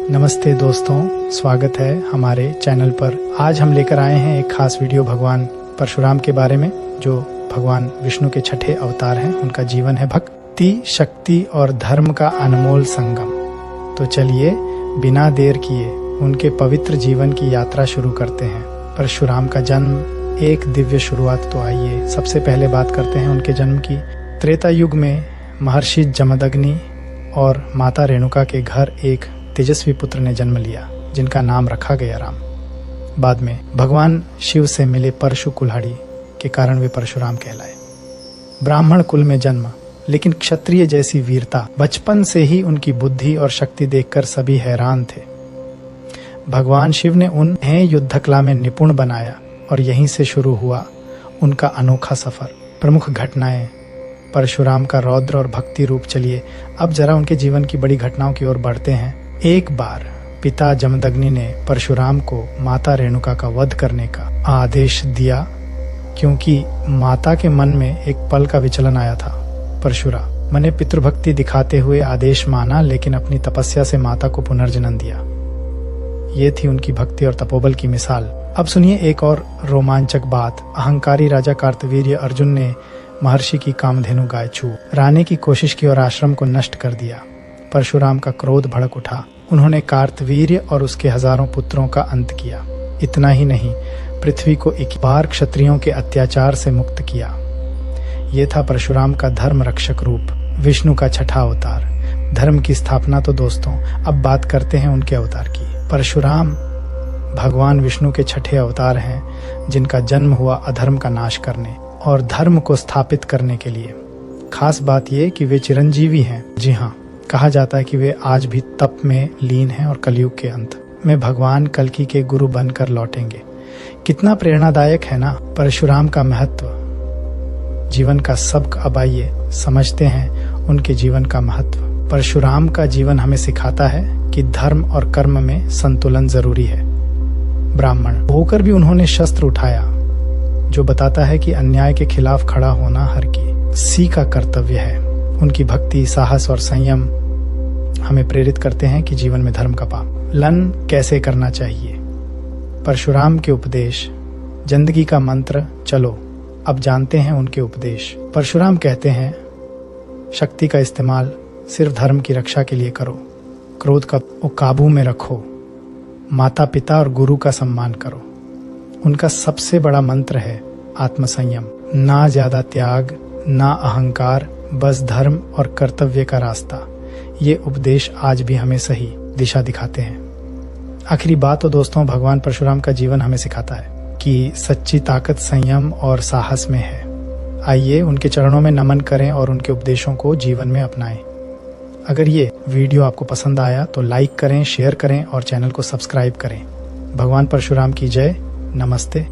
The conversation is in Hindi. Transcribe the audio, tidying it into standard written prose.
नमस्ते दोस्तों, स्वागत है हमारे चैनल पर। आज हम लेकर आए हैं एक खास वीडियो भगवान परशुराम के बारे में, जो भगवान विष्णु के छठे अवतार हैं। उनका जीवन है भक्ति, शक्ति और धर्म का अनमोल संगम। तो चलिए बिना देर किए उनके पवित्र जीवन की यात्रा शुरू करते हैं। परशुराम का जन्म एक दिव्य शुरुआत। तो आइए सबसे पहले बात करते हैं उनके जन्म की। त्रेता युग में महर्षि जमदग्नि और माता रेणुका के घर एक तेजस्वी पुत्र ने जन्म लिया, जिनका नाम रखा गया राम। बाद में भगवान शिव से मिले परशु कुल्हाड़ी के कारण वे परशुराम कहलाए। ब्राह्मण कुल में जन्म, लेकिन क्षत्रिय जैसी वीरता। बचपन से ही उनकी बुद्धि और शक्ति देखकर सभी हैरान थे। भगवान शिव ने उन्हें युद्ध कला में निपुण बनाया और यहीं से शुरू हुआ उनका अनोखा सफर। प्रमुख घटनाएं, परशुराम का रौद्र और भक्ति रूप। चलिए अब जरा उनके जीवन की बड़ी घटनाओं की ओर बढ़ते हैं। एक बार पिता जमदग्नि ने परशुराम को माता रेणुका का वध करने का आदेश दिया, क्योंकि माता के मन में एक पल का विचलन आया था। परशुराम ने पितृभक्ति दिखाते हुए आदेश माना, लेकिन अपनी तपस्या से माता को पुनर्जन्म दिया। ये थी उनकी भक्ति और तपोबल की मिसाल। अब सुनिए एक और रोमांचक बात। अहंकारी राजा कार्तवीर्य अर्जुन ने महर्षि की कामधेनु गाय छू रानी की कोशिश की और आश्रम को नष्ट कर दिया। परशुराम का क्रोध भड़क उठा। उन्होंने कार्तवीर्य और उसके हजारों पुत्रों का अंत किया। इतना ही नहीं, पृथ्वी को एक बार क्षत्रियों के अत्याचार से मुक्त किया। ये था परशुराम का धर्म रक्षक रूप, विष्णु का छठा अवतार। धर्म की स्थापना। तो दोस्तों अब बात करते हैं उनके अवतार की। परशुराम भगवान विष्णु के छठे अवतार हैं, जिनका जन्म हुआ अधर्म का नाश करने और धर्म को स्थापित करने के लिए। खास बात यह कि वे चिरंजीवी हैं। जी हाँ, कहा जाता है कि वे आज भी तप में लीन हैं और कलयुग के अंत में भगवान कल्कि के गुरु बनकर लौटेंगे। कितना प्रेरणादायक है ना परशुराम का महत्व जीवन का। सब अब आइए समझते हैं उनके जीवन का महत्व। परशुराम का जीवन हमें सिखाता है कि धर्म और कर्म में संतुलन जरूरी है। ब्राह्मण होकर भी उन्होंने शस्त्र उठाया, जो बताता है कि अन्याय के खिलाफ खड़ा होना हर किसी का कर्तव्य है। उनकी भक्ति, साहस और संयम हमें प्रेरित करते हैं कि जीवन में धर्म का पालन कैसे करना चाहिए। परशुराम के उपदेश, जिंदगी का मंत्र। चलो अब जानते हैं उनके उपदेश। परशुराम कहते हैं, शक्ति का इस्तेमाल सिर्फ धर्म की रक्षा के लिए करो। क्रोध का काबू में रखो। माता पिता और गुरु का सम्मान करो। उनका सबसे बड़ा मंत्र है आत्मसंयम। ना ज्यादा त्याग, ना अहंकार, बस धर्म और कर्तव्य का रास्ता। ये उपदेश आज भी हमें सही दिशा दिखाते हैं। आखिरी बात तो दोस्तों, भगवान परशुराम का जीवन हमें सिखाता है कि सच्ची ताकत संयम और साहस में है। आइए उनके चरणों में नमन करें और उनके उपदेशों को जीवन में अपनाएं। अगर ये वीडियो आपको पसंद आया तो लाइक करें, शेयर करें और चैनल को सब्सक्राइब करें। भगवान परशुराम की जय। नमस्ते।